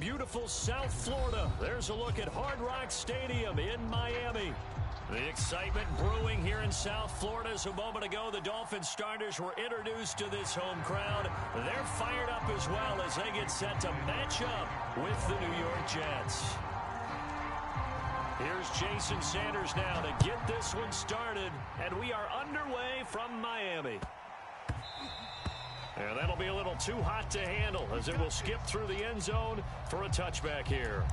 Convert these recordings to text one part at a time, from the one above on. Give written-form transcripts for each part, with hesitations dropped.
beautiful South Florida. There's a look at Hard Rock Stadium in Miami. The excitement brewing here in South Florida as a moment ago the Dolphins starters were introduced to this home crowd. They're fired up as well as they get set to match up with the New York Jets. Here's Jason Sanders now to get this one started, and we are underway from Miami. And that'll be a little too hot to handle as it will skip through the end zone for a touchback here.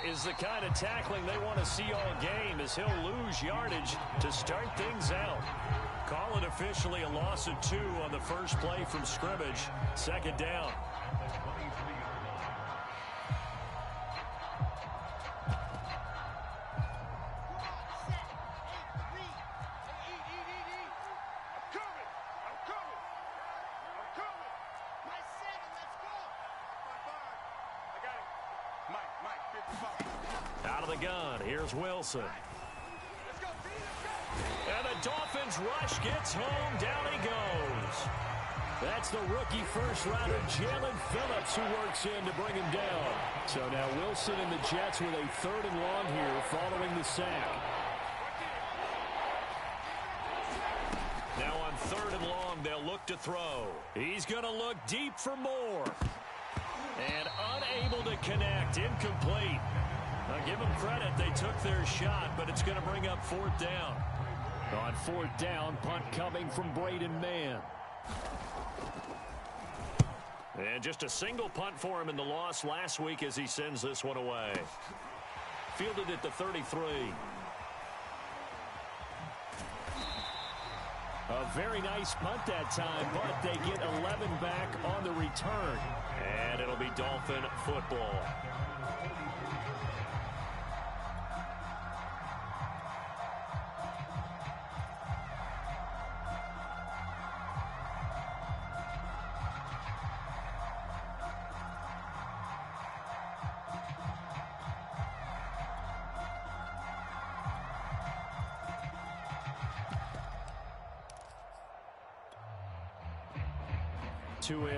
Is the kind of tackling they want to see all game as he'll lose yardage to start things out. Call it officially a loss of 2 on the first play from scrimmage. Second down. Out of the gun, here's Wilson. And the Dolphins rush gets home, down he goes. That's the rookie first-rounder Jalen Phillips who works in to bring him down. So now Wilson and the Jets with a 3rd and long here following the sack. Now on 3rd and long, they'll look to throw. He's going to look deep for more. And unable to connect, incomplete. Now give them credit, they took their shot, but it's going to bring up 4th down. On 4th down, punt coming from Braden Mann. And just a single punt for him in the loss last week as he sends this one away. Fielded at the 33. A very nice punt that time, but they get 11 back on the return. And it'll be Dolphin football.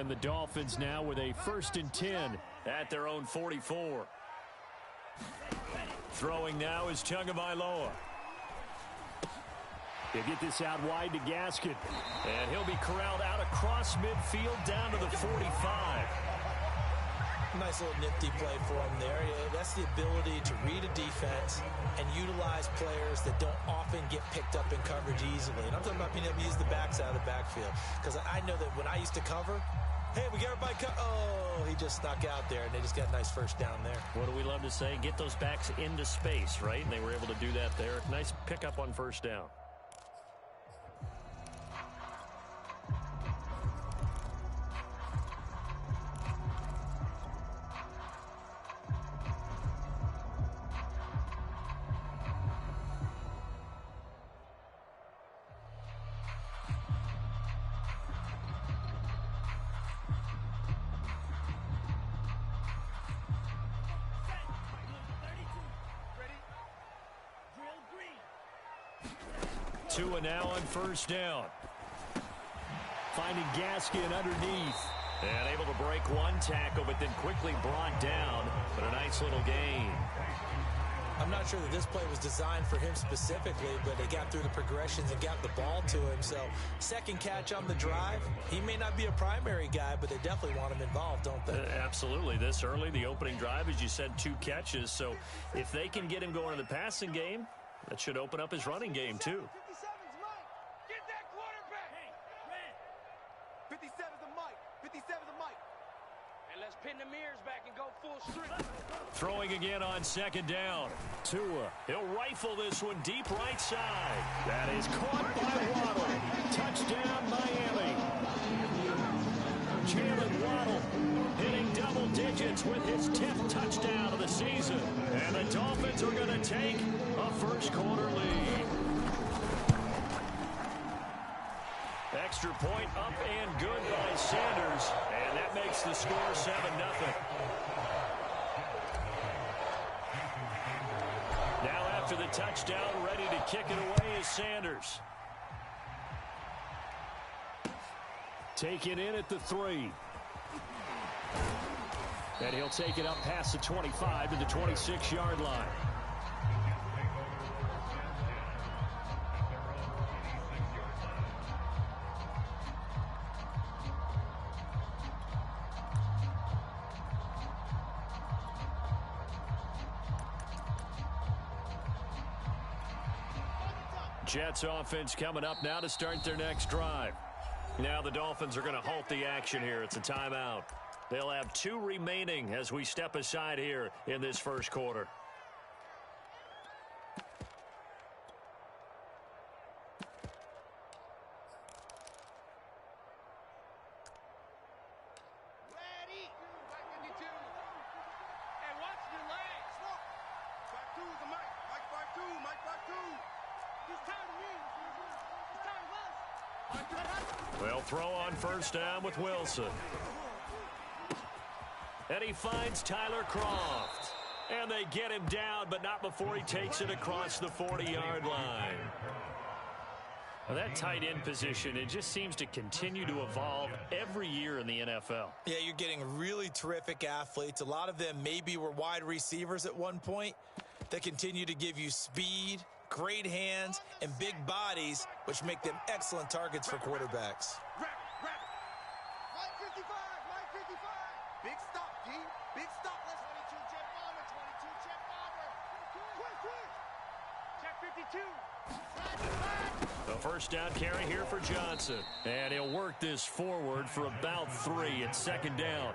And the Dolphins now with a 1st and 10 at their own 44. Throwing now is Tagovailoa. They get this out wide to Gaskin. And he'll be corralled out across midfield down to the 45. Nice little nifty play for him there. That's the ability to read a defense and utilize players that don't often get picked up in coverage easily. And I'm talking about being able to use the backside of the backfield. Because I know that when I used to cover, hey, we got everybody oh, he just snuck out there, and they just got a nice 1st down there. What do we love to say? Get those backs into space, right? And they were able to do that there. Nice pickup on 1st down. Tua now on 1st down. Finding Gaskin underneath. And able to break break one tackle, but then quickly brought down. But a nice little gain. I'm not sure that this play was designed for him specifically, but they got through the progressions and got the ball to him. So second catch on the drive. He may not be a primary guy, but they definitely want him involved, don't they? Absolutely. This early, the opening drive, as you said, 2 catches. So if they can get him going in the passing game, that should open up his running game too. 57's Mike. Get that quarterback. Hey, man. 57's the Mike. 57's the Mike. And let's pin the mirrors back and go full strength. Throwing again on second down. Tua. He'll rifle this one deep right side. That is caught by Waddle. Touchdown, Miami. Jalen Waddle hitting double digits with his 10th touchdown of the season. And the Dolphins are going to take a first-quarter lead. Extra point up and good by Sanders. And that makes the score 7-0. Now after the touchdown, ready to kick it away is Sanders. Taken in at the 3. And he'll take it up past the 25 to the 26-yard line. Jets offense coming up now to start their next drive. Now the Dolphins are going to halt the action here. It's a timeout. They'll have 2 remaining as we step aside here in this first quarter. Ready. Mike 52. Hey, watch the legs. 5-2 is the Mike. Mike 5-2. Mike 5-2. He's tired of me. He's tired of us. They'll throw on first down with Wilson. And he finds Tyler Kroft. And they get him down, but not before he takes it across the 40-yard line. Now that tight end position, it just seems to continue to evolve every year in the NFL. Yeah, you're getting really terrific athletes. A lot of them maybe were wide receivers at one point. They continue to give you speed, great hands, and big bodies, which make them excellent targets for quarterbacks. Mike 55. Mike 55. Big stop, D. Big stop. Let's 22 jet bomber. 22 jet bomber. Quick. Check 52. The first down carry here for Johnson. And he'll work this forward for about 3 at second down.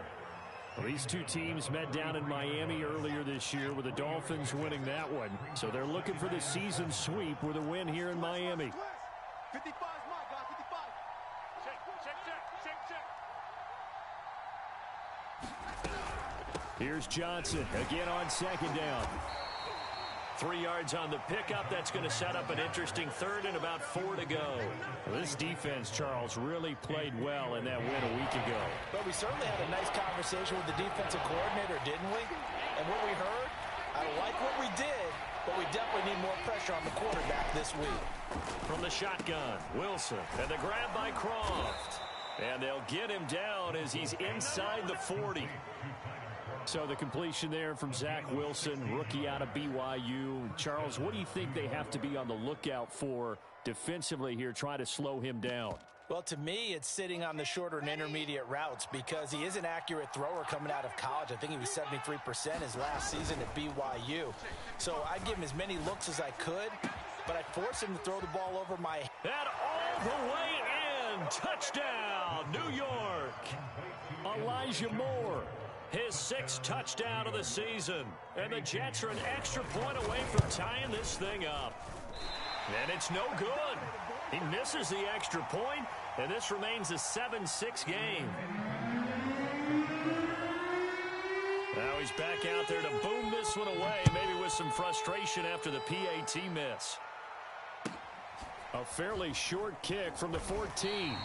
Well, these two teams met down in Miami earlier this year with the Dolphins winning that one. So they're looking for the season sweep with a win here in Miami. 55 is Mike, guys. 55. Check. Here's Johnson again on second down. 3 yards on the pickup. That's going to set up an interesting third and about 4 to go. Well, this defense, Charles, really played well in that win a week ago. But we certainly had a nice conversation with the defensive coordinator, didn't we? And what we heard, I like what we did, but we definitely need more pressure on the quarterback this week. From the shotgun, Wilson, and the grab by Kroft. And they'll get him down as he's inside the 40. So the completion there from Zach Wilson, rookie out of BYU. Charles, what do you think they have to be on the lookout for defensively here, trying to slow him down? Well, to me, it's sitting on the shorter and intermediate routes because he is an accurate thrower coming out of college. I think he was 73% his last season at BYU. So I'd give him as many looks as I could, but I'd force him to throw the ball over my head. And all the way in. Touchdown, New York. Elijah Moore. His 6th touchdown of the season. And the Jets are an extra point away from tying this thing up. And it's no good. He misses the extra point, and this remains a 7-6 game. Now he's back out there to boom this one away, maybe with some frustration after the PAT miss. A fairly short kick from the 14.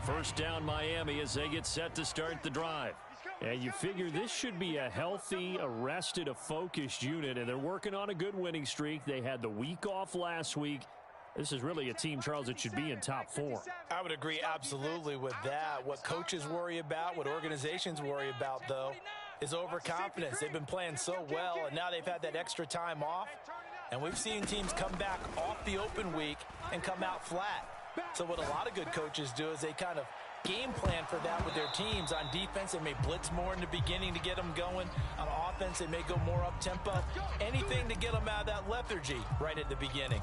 First down Miami as they get set to start the drive. He's And you figure this should be a healthy, arrested, a focused unit, and they're working on a good winning streak. They had the week off last week. This is really a team, Charles, that should be in top form. I would agree absolutely with that. What coaches worry about, what organizations worry about, though, is overconfidence. They've been playing so well, and now they've had that extra time off. And we've seen teams come back off the open week and come out flat. So what a lot of good coaches do is they kind of game plan for that with their teams. On defense, they may blitz more in the beginning to get them going. On offense, they may go more up-tempo. Anything to get them out of that lethargy right at the beginning.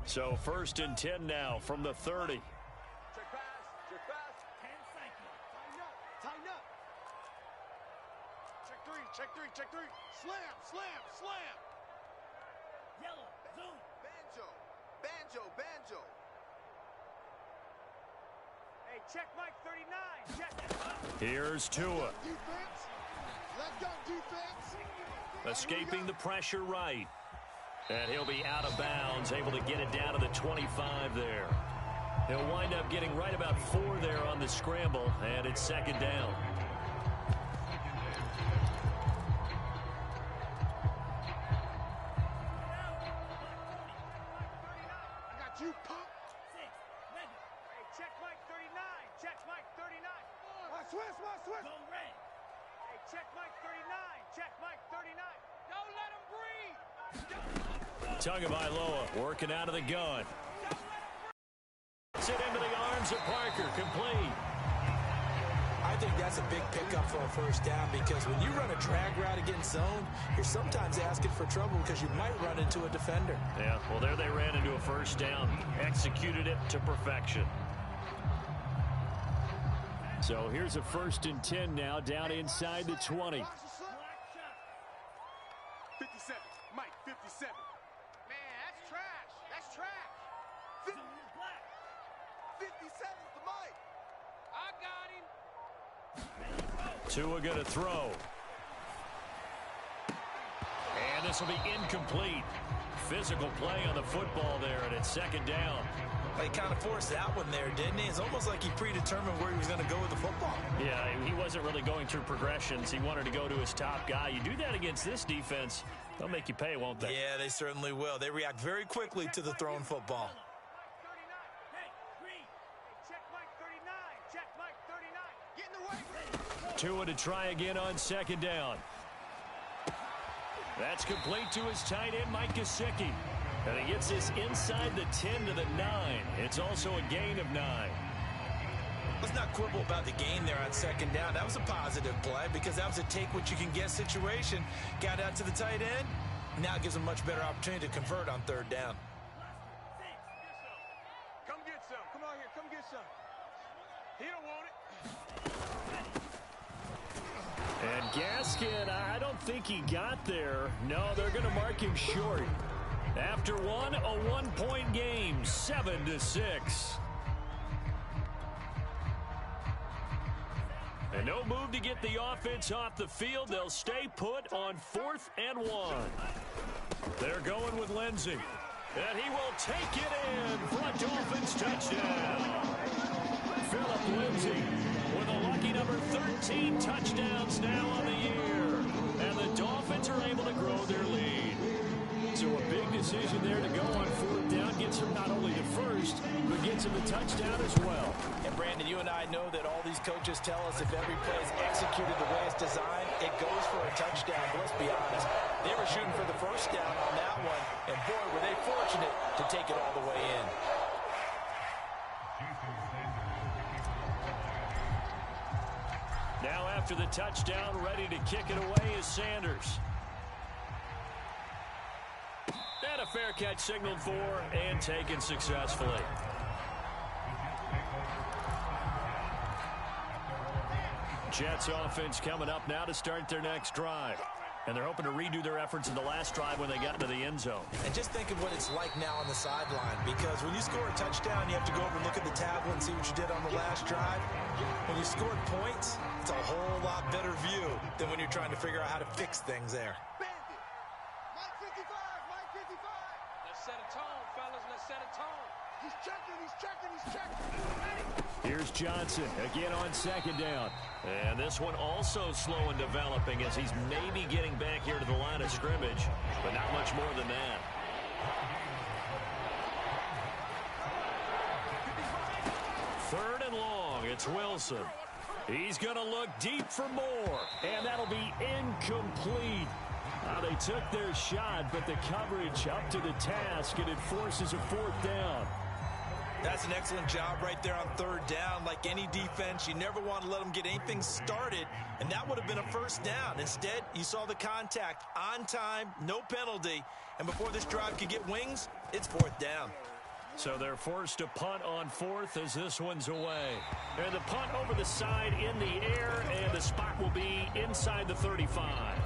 So 1st and 10 now from the 30. Check pass, check pass. 10 seconds. Tighten up. Check three. Slam. Yellow, zoom. Banjo. Hey, check Mike 39. Check. Here's Tua. Defense. Let go, defense. Escaping the pressure right. And he'll be out of bounds, able to get it down to the 25 there. He'll wind up getting right about 4 there on the scramble, and it's 2nd down. I got you, punk. 6. Hey, check Mike 39. Check Mike 39. My switch. Go red. Hey, check Mike 39. Check Mike 39. Don't let him breathe. Tagovailoa working out of the gun. Sit into the arms of Parker, complete. I think that's a big pickup for a 1st down, because when you run a drag route against zone, you're sometimes asking for trouble because you might run into a defender. Yeah, well, there they ran into a 1st down. Executed it to perfection. So here's a 1st and 10 now, down inside the 20. 57. Mike, 57. Man, that's trash. 57's the Mike. I got him. Tua going to throw. And this will be incomplete. Physical play on the football there, and it's 2nd down. He kind of forced that one there, didn't he? It's almost like he predetermined where he was going to go with the football. Yeah, he wasn't really going through progressions. He wanted to go to his top guy. You do that against this defense, they'll make you pay, won't they? Yeah, they certainly will. They react very quickly to the thrown football. Tua to try again on 2nd down. That's complete to his tight end, Mike Gesicki. And he gets this inside the 10 to the 9. It's also a gain of 9. Let's not quibble about the gain there on 2nd down. That was a positive play because that was a take-what-you-can-get situation. Got out to the tight end. Now gives him much better opportunity to convert on 3rd down. Come get some. Come on here. Come get some. He don't want it. And Gaskin, I don't think he got there. No, they're going to mark him short. After one, a 1-point game, 7-6. And no move to get the offense off the field. They'll stay put on 4th and 1. They're going with Lindsey. And he will take it in for a Dolphins touchdown. Phillip Lindsey with a lucky number 13 touchdowns now on the year. And the Dolphins are able to grow their lead. So a big decision there to go on 4th down. Gets him not only the 1st, but gets him the touchdown as well. And Brandon, you and I know that all these coaches tell us if every play is executed the way it's designed, it goes for a touchdown. But let's be honest, they were shooting for the 1st down on that one. And boy, were they fortunate to take it all the way in. Now after the touchdown, ready to kick it away is Sanders. And a fair catch signaled for and taken successfully. Jets offense coming up now to start their next drive. And they're hoping to redo their efforts in the last drive when they got into the end zone. And just think of what it's like now on the sideline, because when you score a touchdown, you have to go over and look at the tablet and see what you did on the last drive. When you scored points, it's a whole lot better view than when you're trying to figure out how to fix things there. Bandit. Mike 55. Let's set a tone, fellas. Let's set a tone. He's Here's Johnson again on second down. And this one also slow in developing as he's maybe getting back here to the line of scrimmage, but not much more than that. Third and long, it's Wilson. He's going to look deep for more, and that'll be incomplete. They took their shot, but the coverage up to the task, and it forces a fourth down. That's an excellent job right there on third down. Like any defense, you never want to let them get anything started, and that would have been a first down. Instead, you saw the contact on time, no penalty, and before this drive could get wings, it's fourth down. So they're forced to punt on fourth as this one's away. And the punt over the side in the air, and the spot will be inside the 35.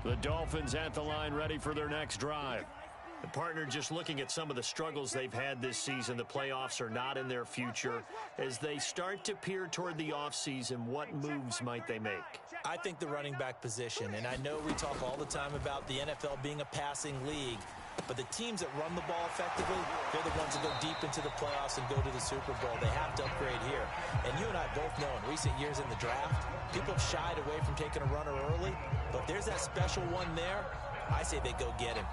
The Dolphins at the line ready for their next drive. The partner just looking at some of the struggles they've had this season. The playoffs are not in their future. As they start to peer toward the offseason, what moves might they make? I think the running back position, and I know we talk all the time about the NFL being a passing league, but the teams that run the ball effectively, they're the ones that go deep into the playoffs and go to the Super Bowl. They have to upgrade here. And you and I both know in recent years in the draft, people have shied away from taking a runner early, but there's that special one there. I say they go get him.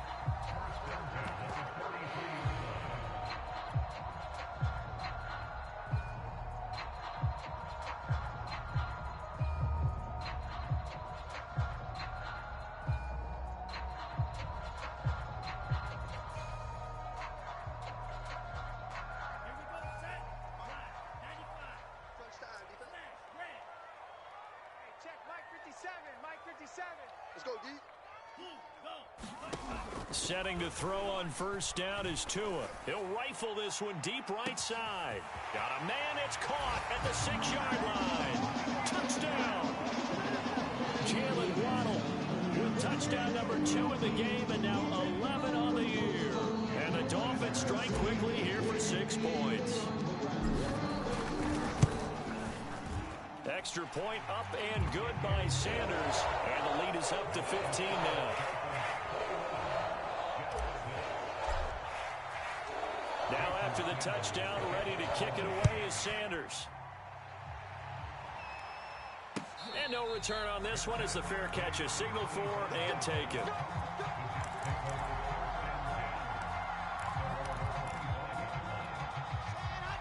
Setting to throw on first down is Tua. He'll rifle this one deep right side. Got a man, it's caught at the 6-yard line. Touchdown. Jalen Waddle with touchdown number 2 in the game, and now 11 on the year. And the Dolphins strike quickly here for 6 points. Extra point up and good by Sanders. And the lead is up to 15 now. Now after the touchdown, ready to kick it away is Sanders. And no return on this one as the fair catch is signaled for and taken.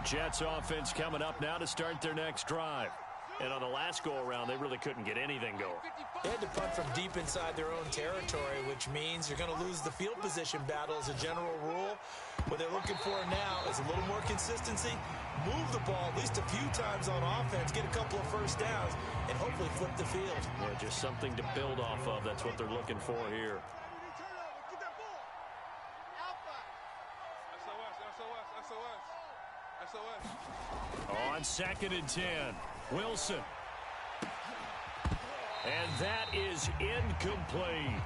Jets offense coming up now to start their next drive. And on the last go-around, they really couldn't get anything going. They had to punt from deep inside their own territory, which means you're going to lose the field position battle as a general rule. What they're looking for now is a little more consistency, move the ball at least a few times on offense, get a couple of first downs, and hopefully flip the field. Yeah, just something to build off of. That's what they're looking for here. On 2nd and 10, Wilson. And that is incomplete.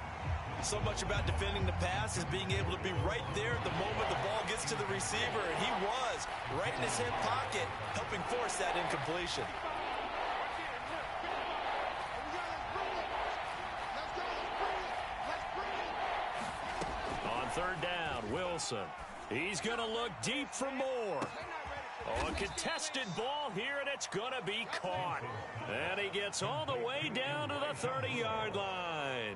So much about defending the pass is being able to be right there at the moment the ball gets to the receiver, and he was right in his hip pocket, helping force that incompletion. On 3rd down, Wilson. He's going to look deep for more. Oh, a contested ball here, and it's going to be caught. And he gets all the way down to the 30-yard line.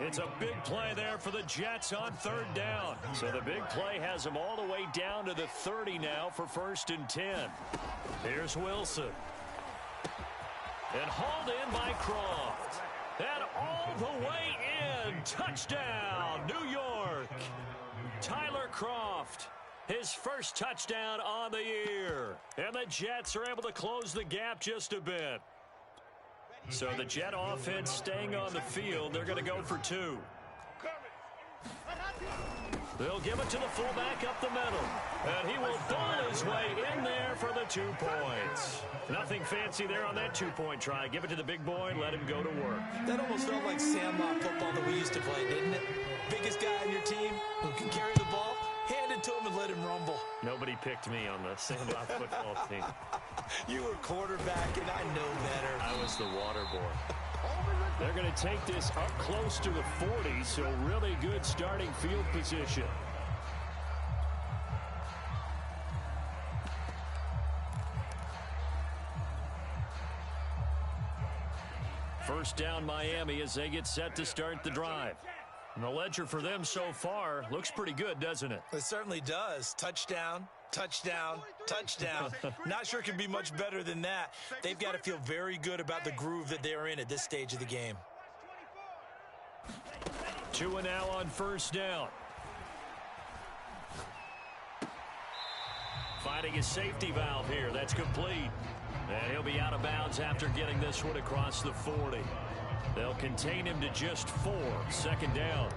It's a big play there for the Jets on 3rd down. So the big play has him all the way down to the 30 now for 1st and 10. Here's Wilson. And hauled in by Croft. And all the way in. Touchdown, New York. Tyler Croft. His first touchdown on the year. And the Jets are able to close the gap just a bit. So the Jet offense staying on the field. They're going to go for 2. They'll give it to the fullback up the middle. And he will ball his way in there for the 2 points. Nothing fancy there on that 2-point try. Give it to the big boy, let him go to work. That almost felt like sandlot football that we used to play, didn't it? Biggest guy on your team who can carry the ball, hand it to him and let him rumble. Nobody picked me on the sandlot football team. You were quarterback, and I know better. I was the water boy. They're going to take this up close to the 40, so really good starting field position. First down Miami as they get set to start the drive. And the ledger for them so far looks pretty good, doesn't it? It certainly does. Touchdown, touchdown, touchdown. Not sure it can be much better than that. They've got to feel very good about the groove that they're in at this stage of the game. 2 and now on first down. Finding his safety valve here. That's complete. And he'll be out of bounds after getting this one across the 40. They'll contain him to just 4. Second down.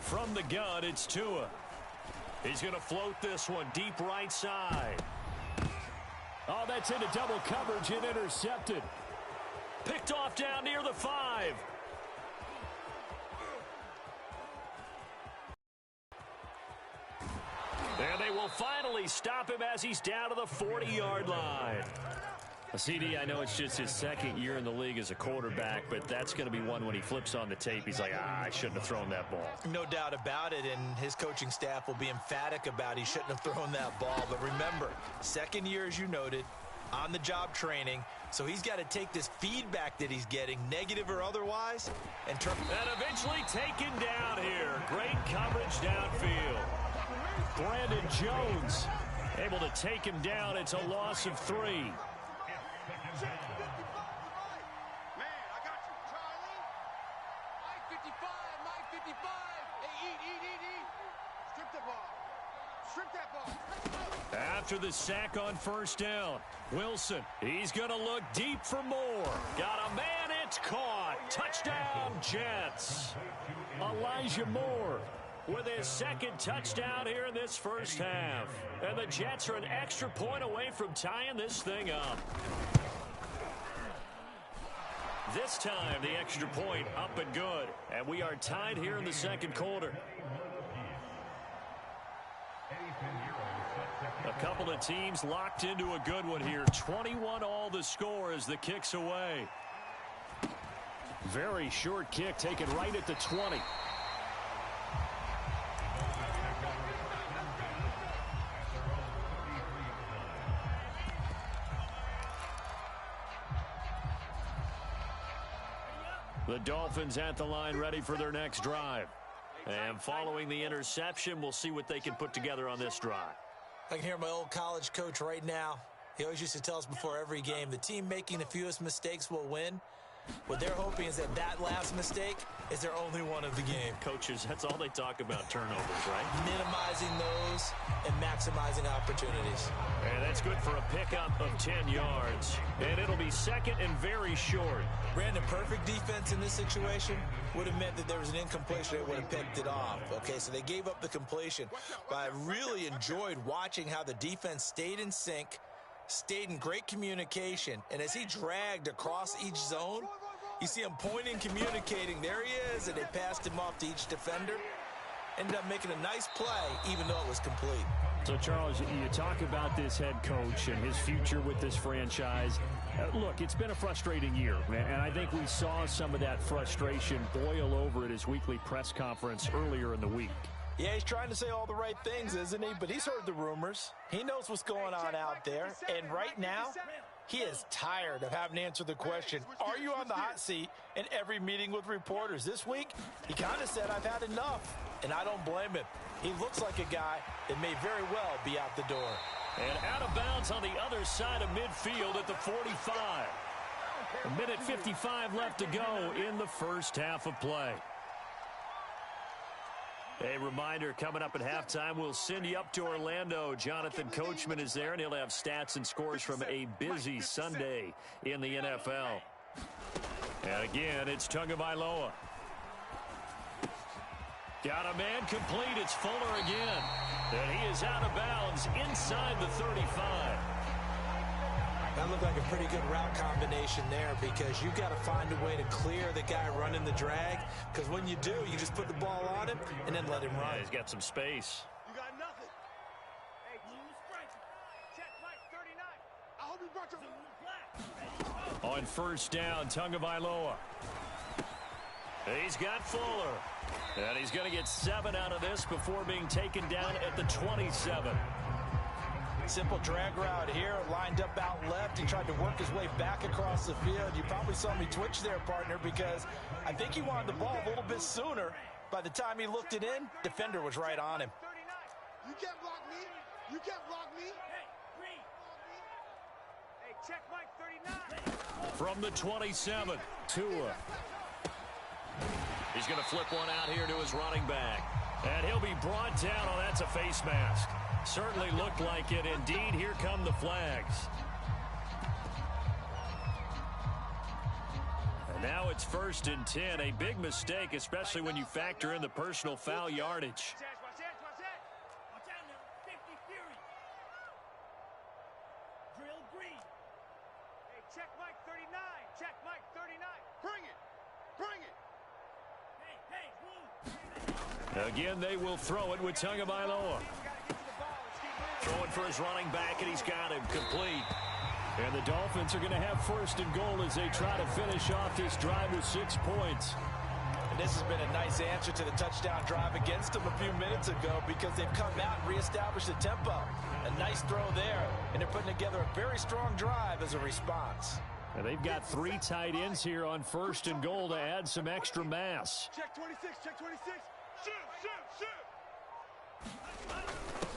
From the gun, it's Tua. He's going to float this one deep right side. Oh, that's into double coverage and intercepted. Picked off down near the 5. And they will finally stop him as he's down to the 40-yard line. CD, I know it's just his second year in the league as a quarterback, but that's going to be one when he flips on the tape. He's like, I shouldn't have thrown that ball. No doubt about it, and his coaching staff will be emphatic about he shouldn't have thrown that ball. But remember, second year, as you noted, on-the-job training, so he's got to take this feedback that he's getting, negative or otherwise, and eventually taken down here. Great coverage downfield. Brandon Jones able to take him down. It's a loss of 3. Man, I got you. Charlie. Mike 55, Mike 55. Hey, eat. Strip the ball. Strip that ball. After the sack on first down, Wilson, he's going to look deep for more. Got a man, it's caught. Touchdown, Jets. Elijah Moore with his second touchdown here in this first half. And the Jets are an extra point away from tying this thing up. This time, the extra point up and good. And we are tied here in the second quarter. A couple of teams locked into a good one here. 21 all the score as the kick's away. Very short kick taken right at the 20. The Dolphins at the line ready for their next drive. And following the interception, we'll see what they can put together on this drive. I can hear my old college coach right now. He always used to tell us before every game, the team making the fewest mistakes will win. What they're hoping is that last mistake is their only one of the game. Coaches, that's all they talk about, turnovers, right? Minimizing those and maximizing opportunities. And that's good for a pickup of 10 yards. And it'll be second and very short. Brandon, perfect defense in this situation would have meant that there was an incompletion. They would have picked it off. Okay, so they gave up the completion. But I really enjoyed watching how the defense stayed in sync, stayed in great communication, and as he dragged across each zone, you see him pointing, communicating. There he is, and they passed him off to each defender. Ended up making a nice play, even though it was complete. So, Charles, you talk about this head coach and his future with this franchise. Look, it's been a frustrating year, and I think we saw some of that frustration boil over at his weekly press conference earlier in the week. Yeah, he's trying to say all the right things, isn't he? But he's heard the rumors. He knows what's going on out there. And right now, he is tired of having to answer the question, are you on the hot seat in every meeting with reporters? This week, he kind of said, I've had enough. And I don't blame him. He looks like a guy that may very well be out the door. And out of bounds on the other side of midfield at the 45. A minute 55 left to go in the first half of play. A reminder, coming up at halftime, we'll send you up to Orlando. Jonathan Coachman is there, and he'll have stats and scores from a busy Sunday in the NFL. And again, it's Tagovailoa. Got a man complete. It's Fuller again. And he is out of bounds inside the 35. That looked like a pretty good route combination there because you've got to find a way to clear the guy running the drag, because when you do, you just put the ball on him and then let him run. Yeah, he's got some space. You got nothing. Hey, check Mike 39. I hope you brought your... On first down, Tagovailoa. He's got Fuller. And he's going to get 7 out of this before being taken down at the 27. Simple drag route here, lined up out left. He tried to work his way back across the field. You probably saw me twitch there, partner, because I think he wanted the ball a little bit sooner. By the time he looked it in, defender was right on him. 39. You can't block me. You can't block me. Hey, Green. Hey, check Mike 39. From the 27, Tua. He's going to flip one out here to his running back. And he'll be brought down. Oh, that's a face mask. Certainly looked like it. Indeed, here come the flags. And now it's 1st and 10. A big mistake, especially when you factor in the personal foul yardage. Watch out now. 50 Fury. Drill Green. Hey, check Mike 39. Check Mike 39. Bring it. Bring it. Hey, Again, they will throw it with Tagovailoa. Throwing for his running back, and he's got him complete. And the Dolphins are going to have 1st and goal as they try to finish off this drive with 6 points. And this has been a nice answer to the touchdown drive against them a few minutes ago, because they've come out and reestablished the tempo. A nice throw there, and they're putting together a very strong drive as a response. And they've got 3 tight ends here on 1st and goal to add some extra mass. check 26. Check 26. Shoot.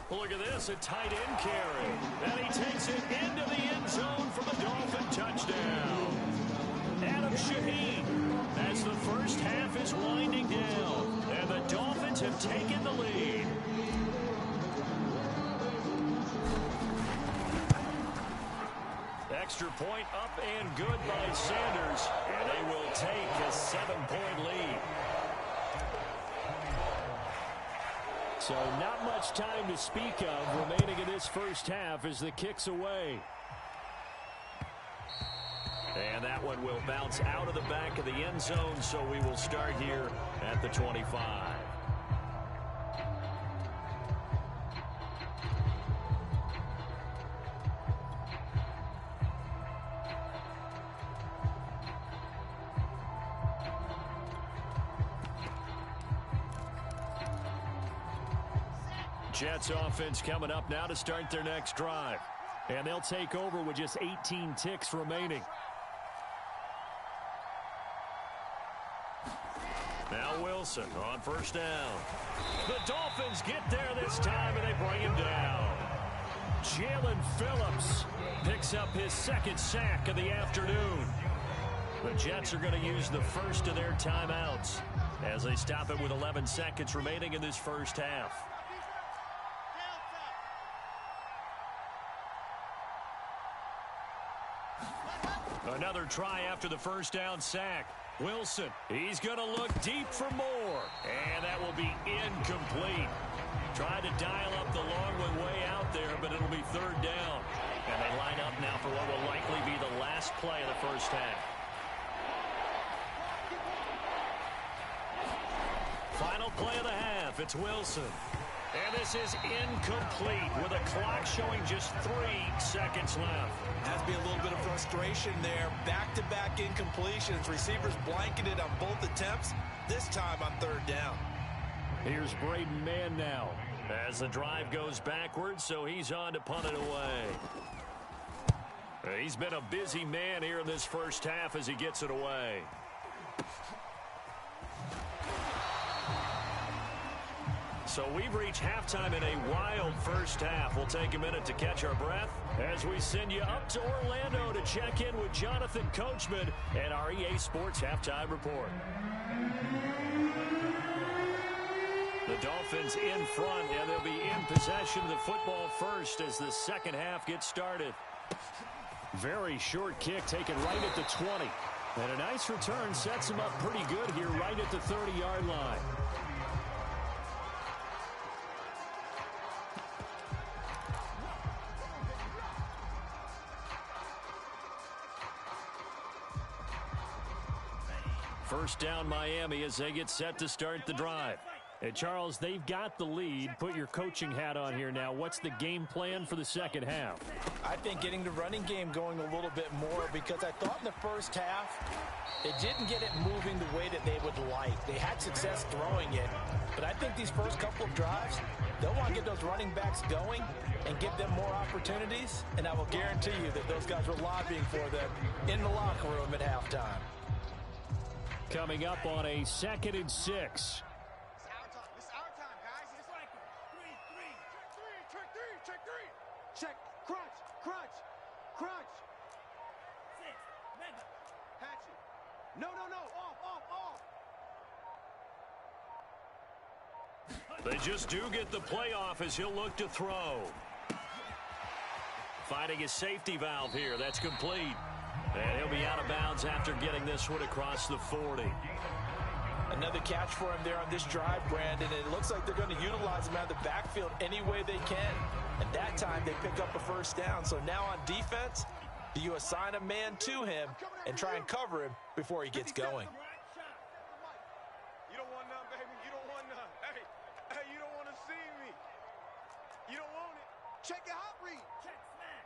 Look at this, a tight end carry. And he takes it into the end zone for the Dolphin touchdown. Adam Shaheen, as the first half is winding down, and the Dolphins have taken the lead. Extra point up and good by Sanders, and they will take a 7-point lead. So not much time to speak of remaining in this first half as the kick's away. And that one will bounce out of the back of the end zone, so we will start here at the 25. Jets offense coming up now to start their next drive. And they'll take over with just 18 ticks remaining. Now Wilson on first down. The Dolphins get there this time, and they bring him down. Jalen Phillips picks up his 2nd sack of the afternoon. The Jets are going to use the first of their timeouts as they stop it with 11 seconds remaining in this first half. Another try after the first down sack. Wilson, he's going to look deep for more. And that will be incomplete. Tried to dial up the long one way out there, but it'll be 3rd down. And they line up now for what will likely be the last play of the first half. Final play of the half. It's Wilson. And this is incomplete with a clock showing just 3 seconds left. Has to be a little bit of frustration there. Back-to-back incompletions. Receivers blanketed on both attempts, this time on 3rd down. Here's Braden Mann now as the drive goes backwards, so he's on to punt it away. He's been a busy man here in this first half as he gets it away. So we've reached halftime in a wild first half. We'll take a minute to catch our breath as we send you up to Orlando to check in with Jonathan Coachman and our EA Sports Halftime Report. The Dolphins in front, and they'll be in possession of the football first as the second half gets started. Very short kick taken right at the 20. And a nice return sets him up pretty good here right at the 30-yard line. First down Miami as they get set to start the drive. And Charles, they've got the lead. Put your coaching hat on here now. What's the game plan for the second half? I think getting the running game going a little bit more, because I thought in the first half they didn't get it moving the way that they would like. They had success throwing it, but I think these first couple of drives, they'll want to get those running backs going and give them more opportunities, and I will guarantee you that those guys were lobbying for them in the locker room at halftime. Coming up on a 2nd and 6. Check, crunch, crunch, crunch. 6, mega. Hatchet. No, off. They just do get the playoff as he'll look to throw. Finding his safety valve here. That's complete. And he'll be out of bounds after getting this one across the 40. Another catch for him there on this drive, Brandon. And it looks like they're going to utilize him out of the backfield any way they can. At that time, they pick up a first down. So now on defense, do you assign a man to him and try and cover him before he gets going? You don't want none, baby. You don't want none. Hey, you don't want to see me. You don't want it. Check your hot read. Check smash.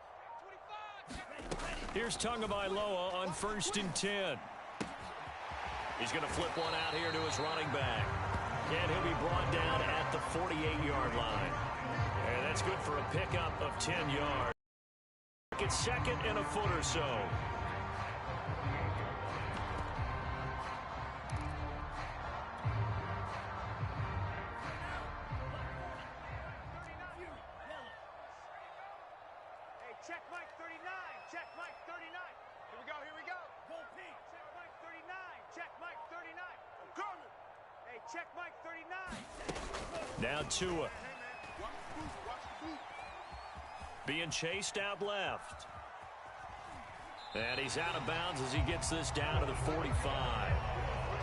25. Here's Tagovailoa on 1st and 10. He's going to flip one out here to his running back. And he'll be brought down at the 48-yard line. And that's good for a pickup of 10 yards. It's 2nd and a foot or so. Hey, check Mike 39. Check Mike 39. Here we go. Go pink. Check Mike 39. Check Mike 39. I'm coming. Hey, check Mike 39. Now Tua. Being chased out left. And he's out of bounds as he gets this down to the 45.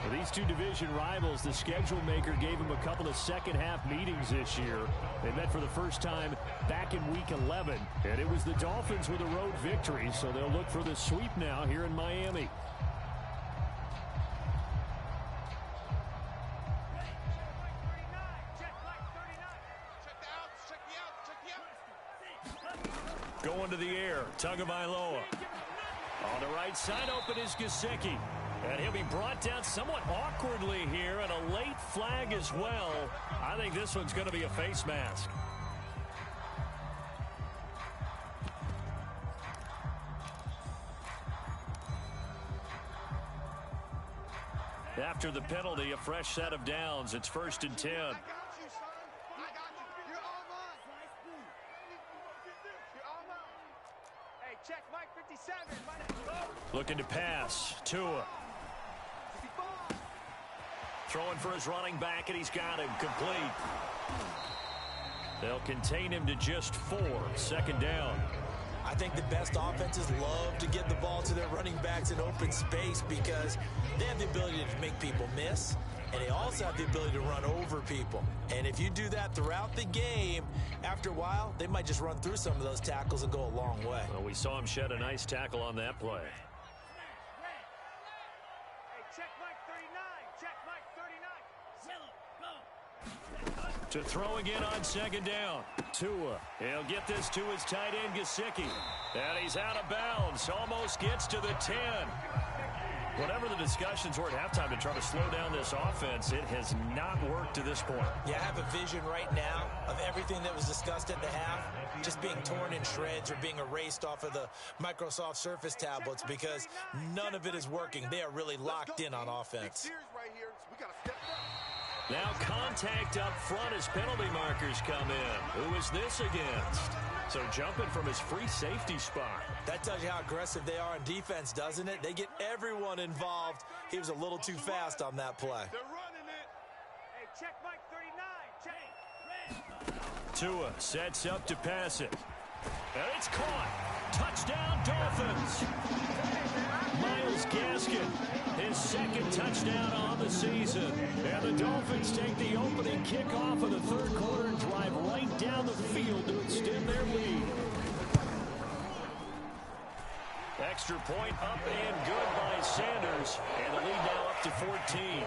For these two division rivals, the schedule maker gave them a couple of second-half meetings this year. They met for the first time back in Week 11, and it was the Dolphins with a road victory, so they'll look for the sweep now here in Miami. Going to the air, Tagovailoa. On the right side, open is Gesicki. And he'll be brought down somewhat awkwardly here, and a late flag as well. I think this one's going to be a face mask. After the penalty, a fresh set of downs. It's 1st and 10. Check Mike 57. Looking to pass. Tua. Throwing for his running back, and he's got him complete. They'll contain him to just 4. 2nd down. I think the best offenses love to get the ball to their running backs in open space because they have the ability to make people miss, and they also have the ability to run over people. And if you do that throughout the game, after a while, they might just run through some of those tackles and go a long way. Well, we saw him shed a nice tackle on that play. Hey, check Mike 39. Check Mike 39. Go. To throw again on 2nd down. Tua. He'll get this to his tight end, Gesicki. And he's out of bounds. Almost gets to the 10. Whatever the discussions were at halftime to try to slow down this offense, it has not worked to this point. Yeah, I have a vision right now of everything that was discussed at the half just being torn in shreds or being erased off of the Microsoft Surface tablets because none of it is working. They are really locked in on offense. Now contact up front as penalty markers come in. Who is this against? So jumping from his free safety spot. That tells you how aggressive they are on defense, doesn't it? They get everyone involved. He was a little too fast on that play. They're running it. Hey, check Mike 39. Check. Tua sets up to pass it. And it's caught. Touchdown, Dolphins. Myles Gaskin, his 2nd touchdown on the season. And the Dolphins take the opening kickoff of the 3rd quarter and drive right down the field to extend their lead. Extra point up and good by Sanders. And the lead now up up to 14.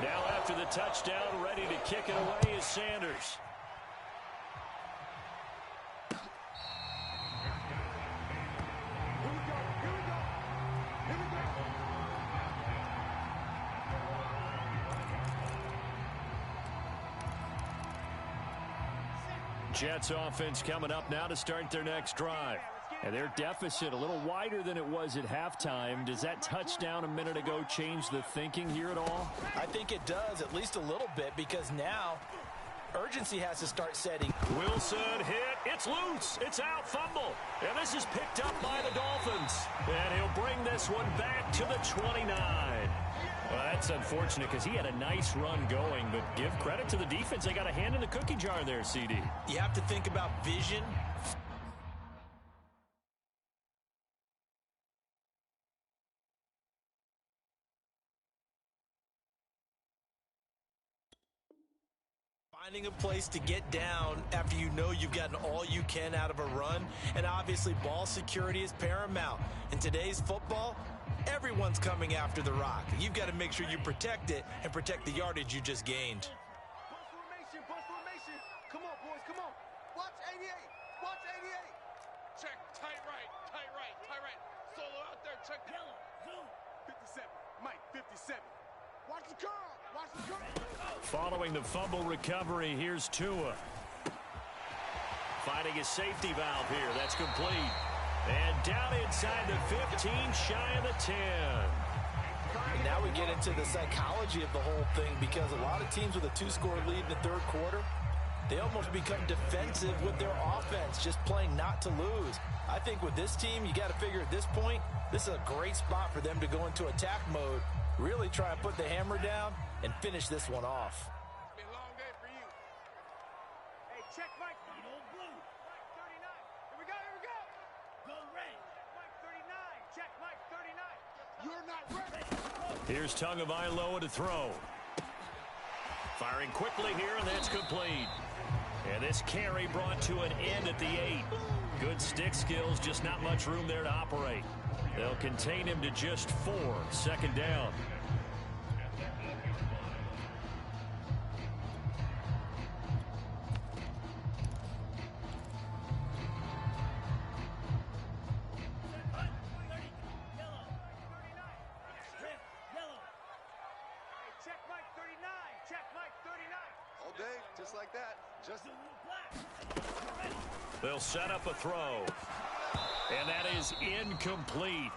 Now after the touchdown, ready to kick it away is Sanders. Jets offense coming up now to start their next drive. And their deficit a little wider than it was at halftime. Does that touchdown a minute ago change the thinking here at all? I think it does, at least a little bit, because now urgency has to start setting. Wilson hit. It's loose. It's out. Fumble. And this is picked up by the Dolphins. And he'll bring this one back to the 29. Well, that's unfortunate because he had a nice run going, but give credit to the defense. They got a hand in the cookie jar there, CD. You have to think about vision. Finding a place to get down after you know you've gotten all you can out of a run. And obviously ball security is paramount. In today's football, everyone's coming after the rock. You've got to make sure you protect it and protect the yardage you just gained. Bus formation, bus formation. Come on, boys, come on. Watch 88, watch 88. Check, tight right, tight right, tight right. Solo out there, check the yellow, zoom. 57, Mike, 57. Watch the curl, watch the curl. Following the fumble recovery, here's Tua. Finding a safety valve here. That's complete. And down inside the 15, shy of the 10. And now we get into the psychology of the whole thing, because a lot of teams with a 2-score lead in the third quarter, they almost become defensive with their offense, just playing not to lose. I think with this team, you got to figure at this point, this is a great spot for them to go into attack mode, really try and put the hammer down and finish this one off. It's been a long day for you. Hey, check Mike. Old blue. Mike 39. Here we go, here we go. Go red. Mike 39. Check Mike 39. You're not ready. Here's Tagovailoa to throw. Firing quickly here, and that's complete. And this carry brought to an end at the 8. Good stick skills, just not much room there to operate. They'll contain him to just 4. Second down. Just like that. Just They'll set up a throw. And that is incomplete.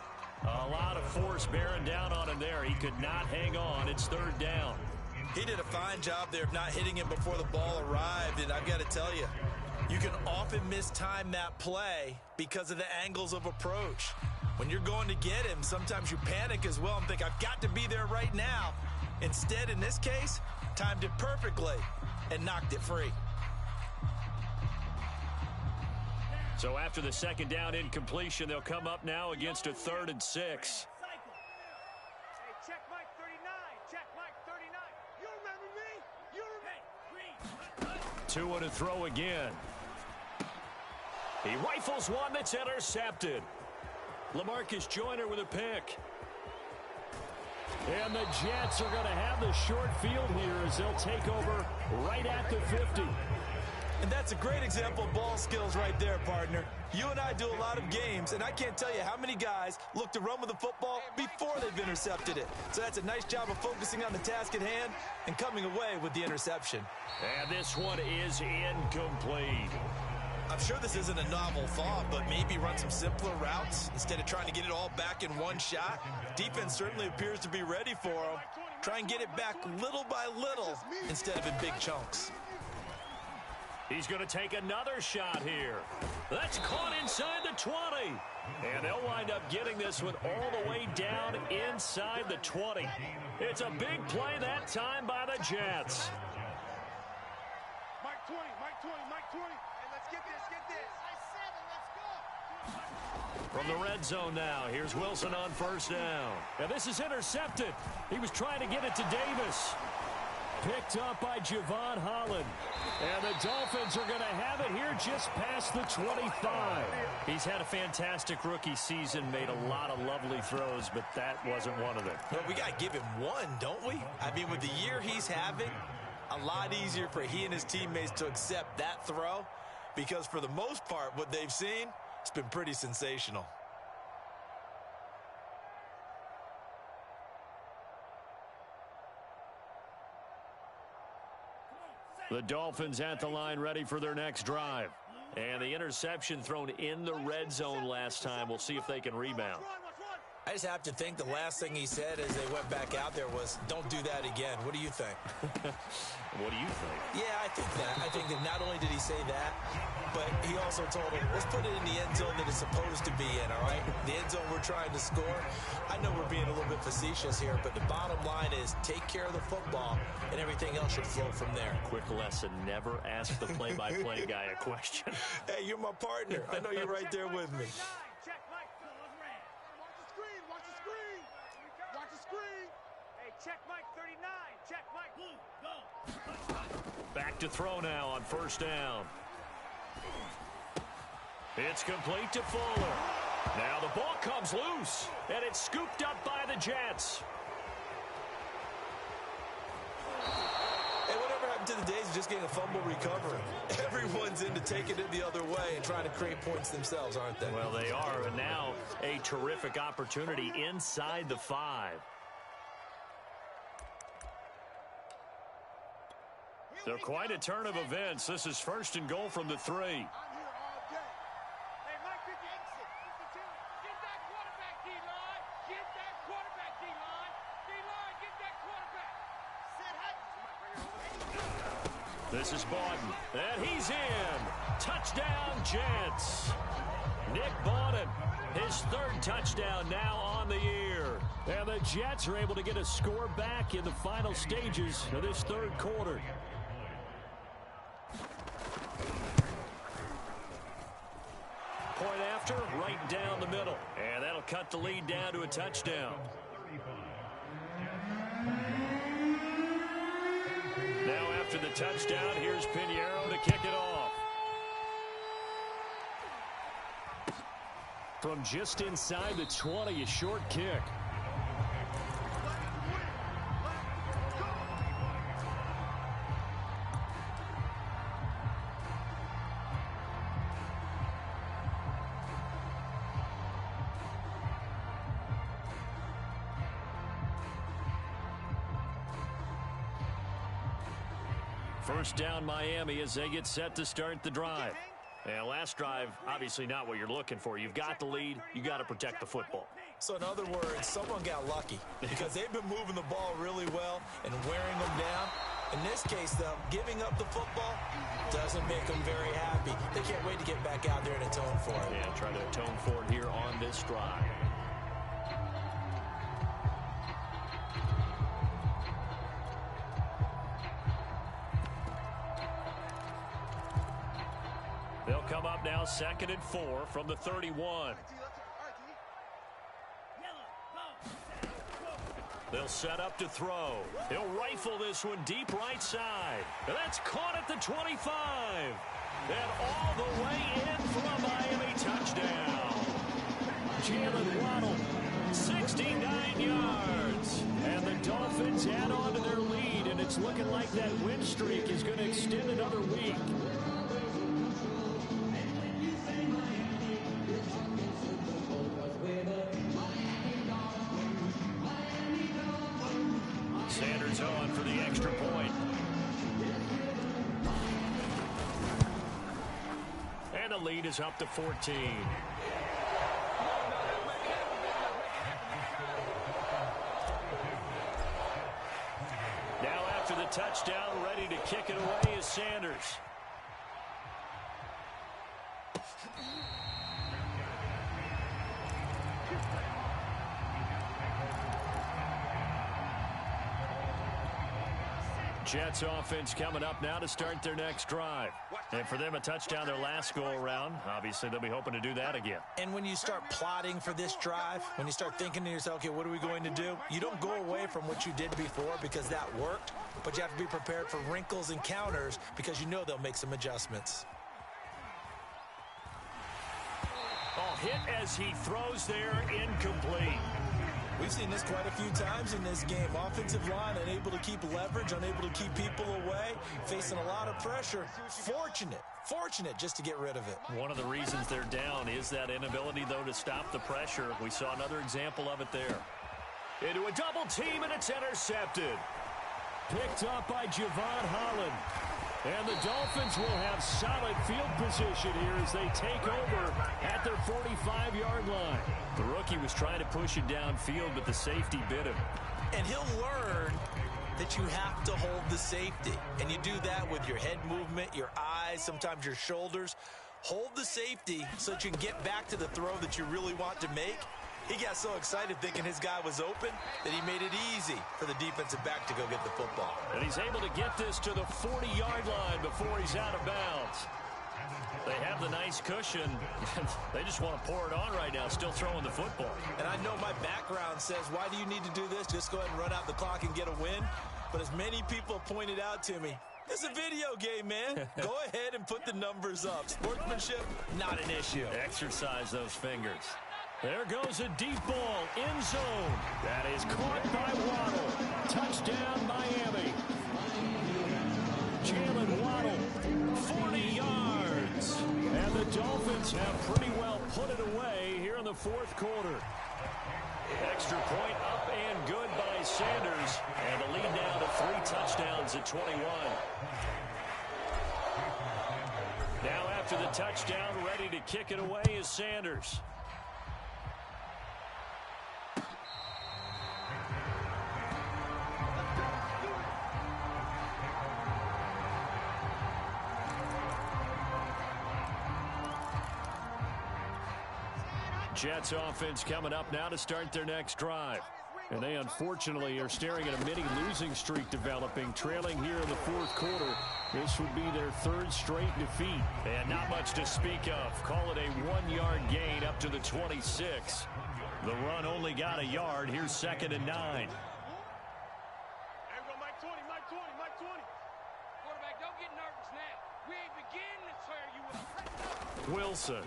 A lot of force bearing down on him there. He could not hang on. It's third down. He did a fine job there of not hitting him before the ball arrived, and I've got to tell you, you can often mistime that play because of the angles of approach. When you're going to get him, sometimes you panic as well and think, I've got to be there right now. Instead, in this case, timed it perfectly and knocked it free. So after the second down incompletion, they'll come up now against a 3rd and 6. Hey, check Mike 39. Check Mike 39. You remember me? You remember me? Tua to throw again. He rifles one that's intercepted. LaMarcus Joyner with a pick. And the Jets are going to have the short field here as they'll take over right at the 50. And that's a great example of ball skills right there, partner. You and I do a lot of games, and I can't tell you how many guys look to run with the football before they've intercepted it. So that's a nice job of focusing on the task at hand and coming away with the interception. And this one is incomplete. I'm sure this isn't a novel thought, but maybe run some simpler routes instead of trying to get it all back in one shot. Defense certainly appears to be ready for him. Try and get it back little by little instead of in big chunks. He's going to take another shot here. That's caught inside the 20. And they'll wind up getting this one all the way down inside the 20. It's a big play that time by the Jets. Mike 20, Mike 20, Mike 20. Hey, let's get this, get this. Let's go. From the red zone now, here's Wilson on first down. And this is intercepted. He was trying to get it to Davis. picked up by Javon Holland. And the Dolphins are going to have it here just past the 25. He's had a fantastic rookie season, made a lot of lovely throws, but that wasn't one of them. Well, we got to give him one, don't we? I mean, with the year he's having, a lot easier for he and his teammates to accept that throw, because for the most part, what they've seen, it's been pretty sensational. The Dolphins at the line, ready for their next drive. And the interception thrown in the red zone last time. We'll see if they can rebound. I just have to think the last thing he said as they went back out there was, don't do that again. What do you think? What do you think? Yeah, I think that. I think that not only did he say that, but he also told him, let's put it in the end zone that it's supposed to be in, all right? The end zone we're trying to score. I know we're being a little bit facetious here, but the bottom line is take care of the football, and everything else should flow from there. Quick lesson, never ask the play-by-play guy a question. Hey, you're my partner. I know you're right there with me. Check Mike 39. Check Mike. Blue, go. Back to throw now on first down. It's complete to Fuller. Now the ball comes loose, and it's scooped up by the Jets. Hey, whatever happened to the days of just getting a fumble recovery? Everyone's into taking it the other way and trying to create points themselves, aren't they? Well, they are, and now a terrific opportunity inside the 5. They're quite a turn of events. This is first and goal from the 3. I'm here all day. Hey, Mike 50, exit. 52. Get that quarterback, D-line. Get that quarterback, D-line. D-line, get that quarterback. Sit high. This is Bawden, and he's in. Touchdown, Jets. Nick Bawden, his 3rd touchdown now on the year. And the Jets are able to get a score back in the final stages of this 3rd quarter. Point after, right down the middle. And that'll cut the lead down to a touchdown. Now after the touchdown, here's Pinheiro to kick it off. From just inside the 20, a short kick. First down Miami as they get set to start the drive. And last drive, obviously not what you're looking for. You've got the lead. You got to protect the football. So in other words, someone got lucky because they've been moving the ball really well and wearing them down. In this case, though, giving up the football doesn't make them very happy. They can't wait to get back out there and atone for it. Yeah, try to atone for it here on this drive. They'll come up now 2nd and 4 from the 31. They'll set up to throw. He'll rifle this one deep right side. And that's caught at the 25. And all the way in for a Miami touchdown. Jalen Waddle, 69 yards. And the Dolphins add on to their lead, and it's looking like that win streak is going to extend another week. Sanders on for the extra point. And the lead is up to 14. Now after the touchdown, ready to kick it away is Sanders. Jets offense coming up now to start their next drive. And for them, a touchdown their last go-around. Obviously, they'll be hoping to do that again. And when you start plotting for this drive, when you start thinking to yourself, okay, what are we going to do? You don't go away from what you did before because that worked, but you have to be prepared for wrinkles and counters because you know they'll make some adjustments. Oh, hit as he throws there, incomplete. We've seen this quite a few times in this game. Offensive line unable to keep leverage, unable to keep people away, facing a lot of pressure. Fortunate just to get rid of it. One of the reasons they're down is that inability, though, to stop the pressure. We saw another example of it there. Into a double team, and it's intercepted. Picked up by Javon Holland. And the Dolphins will have solid field position here as they take over at their 45-yard line. The rookie was trying to push it downfield, but the safety bit him. And he'll learn that you have to hold the safety. And you do that with your head movement, your eyes, sometimes your shoulders. Hold the safety so that you can get back to the throw that you really want to make. He got so excited thinking his guy was open that he made it easy for the defensive back to go get the football. And he's able to get this to the 40-yard line before he's out of bounds. They have the nice cushion. They just want to pour it on right now, still throwing the football. And I know my background says, why do you need to do this? Just go ahead and run out the clock and get a win. But as many people pointed out to me, it's a video game, man. Go ahead and put the numbers up. Sportsmanship, not an issue. Exercise those fingers. There goes a deep ball, end zone. That is caught by Waddle. Touchdown, Miami. Jalen Waddle, 40 yards. And the Dolphins have pretty well put it away here in the fourth quarter. Extra point up and good by Sanders. And the lead now to 3 touchdowns at 21. Now after the touchdown, ready to kick it away is Sanders. Jets offense coming up now to start their next drive. And they unfortunately are staring at a mini losing streak developing, trailing here in the fourth quarter. This would be their 3rd straight defeat. And not much to speak of. Call it a 1-yard gain up to the 26. The run only got a yard. Here's 2nd and 9. There we go, Mike 20, Mike 20, Mike 20. Quarterback, don't get nervous now. We ain't beginning to tear you up. Wilson.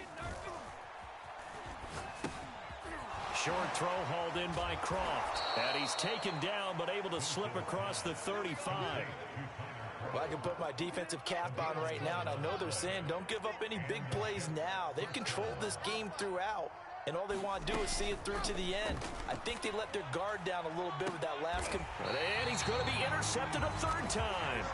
Short throw hauled in by Croft. And he's taken down but able to slip across the 35. Well, I can put my defensive cap on right now, and I know they're saying don't give up any big plays now. They've controlled this game throughout, and all they want to do is see it through to the end. I think they let their guard down a little bit with that last. And he's going to be intercepted a 3rd time.